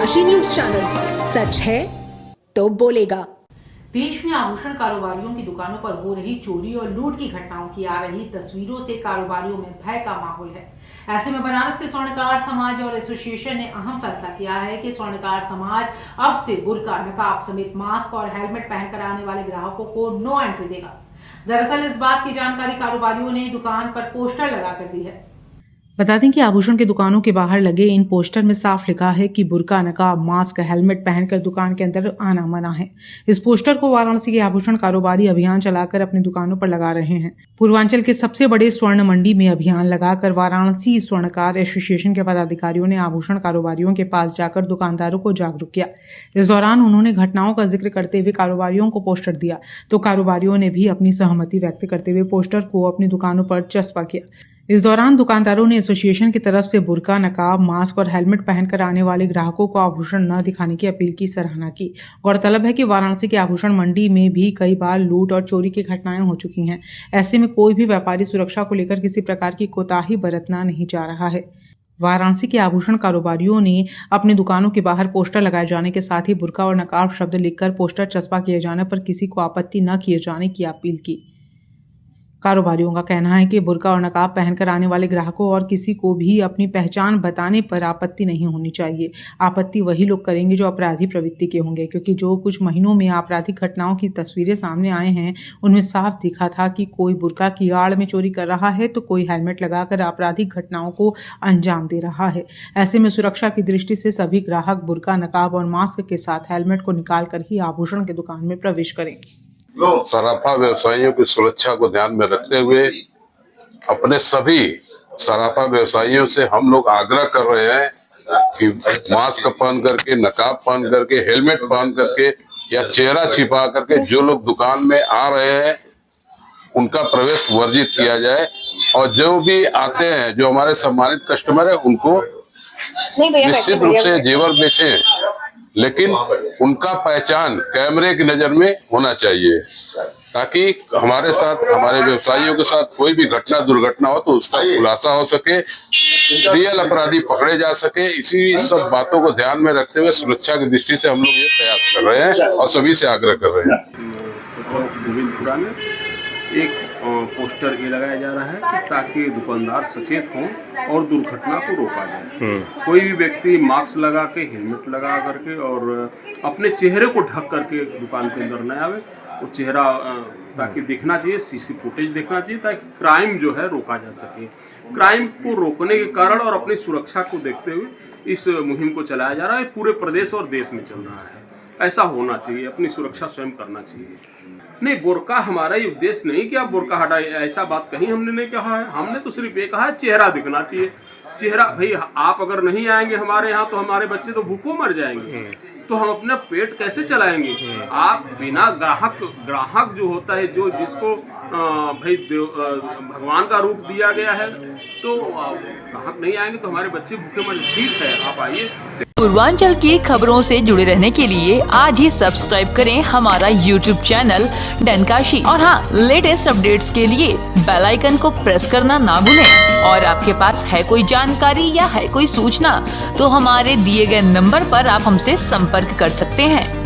डनकाशी news channel, सच है तो बोलेगा। देश में आभूषण कारोबारियों की दुकानों पर हो रही चोरी और लूट की घटनाओं की आ रही तस्वीरों से कारोबारियों में भय का माहौल है। ऐसे में बनारस के स्वर्णकार समाज और एसोसिएशन ने अहम फैसला किया है कि स्वर्णकार समाज अब से बुर्का, नकाब समेत मास्क और हेलमेट पहनकर आने वाले ग्राहकों को नो एंट्री देगा। दरअसल इस बात की जानकारी कारोबारियों ने दुकान पर पोस्टर लगाकर दी है। बता दें कि आभूषण की दुकानों के बाहर लगे इन पोस्टर में साफ लिखा है कि बुर्का, नकाब, मास्क, हेलमेट पहनकर दुकान के अंदर आना मना है। इस पोस्टर को वाराणसी के आभूषण कारोबारी अभियान चलाकर अपनी दुकानों पर लगा रहे हैं। पूर्वांचल के सबसे बड़े स्वर्ण मंडी में अभियान लगाकर वाराणसी स्वर्णकार एसोसिएशन के पदाधिकारियों ने आभूषण कारोबारियों के पास जाकर दुकानदारों को जागरूक किया। इस दौरान उन्होंने घटनाओं का जिक्र करते हुए कारोबारियों को पोस्टर दिया, तो कारोबारियों ने भी अपनी सहमति व्यक्त करते हुए पोस्टर को अपनी दुकानों पर चस्पा किया। इस दौरान दुकानदारों ने एसोसिएशन की तरफ से बुर्का, नकाब, मास्क और हेलमेट पहनकर आने वाले ग्राहकों को आभूषण न दिखाने की अपील की सराहना की। गौरतलब है कि वाराणसी के आभूषण मंडी में भी कई बार लूट और चोरी की घटनाएं हो चुकी हैं। ऐसे में कोई भी व्यापारी सुरक्षा को लेकर किसी प्रकार की कोताही बरतना नहीं जा रहा है। वाराणसी के आभूषण कारोबारियों ने अपनी दुकानों के बाहर पोस्टर लगाए जाने के साथ ही बुर्का और नकाब शब्द लिखकर पोस्टर चस्पा किए जाने पर किसी को आपत्ति न किए जाने की अपील की। कारोबारियों का कहना है कि बुर्का और नकाब पहनकर आने वाले ग्राहकों और किसी को भी अपनी पहचान बताने पर आपत्ति नहीं होनी चाहिए। आपत्ति वही लोग करेंगे जो अपराधी प्रवृत्ति के होंगे, क्योंकि जो कुछ महीनों में आपराधिक घटनाओं की तस्वीरें सामने आए हैं उनमें साफ दिखा था कि कोई बुर्का की आड़ में चोरी कर रहा है तो कोई हेलमेट लगाकर आपराधिक घटनाओं को अंजाम दे रहा है। ऐसे में सुरक्षा की दृष्टि से सभी ग्राहक बुर्का, नकाब और मास्क के साथ हेलमेट को निकाल कर ही आभूषण की दुकान में प्रवेश करें। सराफा व्यवसायियों की सुरक्षा को ध्यान में रखते हुए अपने सभी सराफा व्यवसायियों से हम लोग आग्रह कर रहे हैं कि मास्क पहन करके, नकाब पहन करके, हेलमेट पहन करके या चेहरा छिपा करके जो लोग दुकान में आ रहे हैं उनका प्रवेश वर्जित किया जाए, और जो भी आते हैं जो हमारे सम्मानित कस्टमर है उनको निश्चित रूप से जेवर बेचें, लेकिन उनका पहचान कैमरे की नजर में होना चाहिए, ताकि हमारे साथ, हमारे व्यवसायियों के साथ कोई भी घटना दुर्घटना हो तो उसका खुलासा हो सके, रियल अपराधी पकड़े जा सके। इसी सब बातों को ध्यान में रखते हुए सुरक्षा की दृष्टि से हम लोग ये प्रयास कर रहे हैं और सभी से आग्रह कर रहे हैं। गोविंदपुरा में एक पोस्टर ये लगाया जा रहा है कि ताकि दुकानदार सचेत हों और दुर्घटना को रोका जाए। कोई भी व्यक्ति मास्क लगा के, हेलमेट लगा करके और अपने चेहरे को ढक करके दुकान के अंदर न आवे। वो चेहरा ताकि देखना चाहिए, सीसी फुटेज देखना चाहिए, ताकि क्राइम जो है रोका जा सके। क्राइम को रोकने के कारण और अपनी सुरक्षा को देखते हुए इस मुहिम को चलाया जा रहा है। पूरे प्रदेश और देश में चल रहा है। ऐसा होना चाहिए, अपनी सुरक्षा स्वयं करना चाहिए। नहीं, बुर्का हमारा ये उद्देश्य नहीं कि आप बुर्का हटाए, ऐसा बात कहीं हमने नहीं कहा है। हमने तो सिर्फ ये कहा है चेहरा दिखना चाहिए। चेहरा, भाई आप अगर नहीं आएंगे हमारे यहाँ तो हमारे बच्चे तो भूखों मर जाएंगे, तो हम अपना पेट कैसे चलाएंगे। आप बिना ग्राहक जो होता है, जो जिसको भाई भगवान का रूप दिया गया है, तो ग्राहक नहीं आएंगे तो हमारे बच्चे भूखे मर। ठीक है, आप आइए। पूर्वांचल की खबरों से जुड़े रहने के लिए आज ही सब्सक्राइब करें हमारा YouTube चैनल डनकाशी, और हाँ, लेटेस्ट अपडेट्स के लिए बेल आइकन को प्रेस करना ना भूलें। और आपके पास है कोई जानकारी या है कोई सूचना तो हमारे दिए गए नंबर पर आप हमसे संपर्क कर सकते हैं।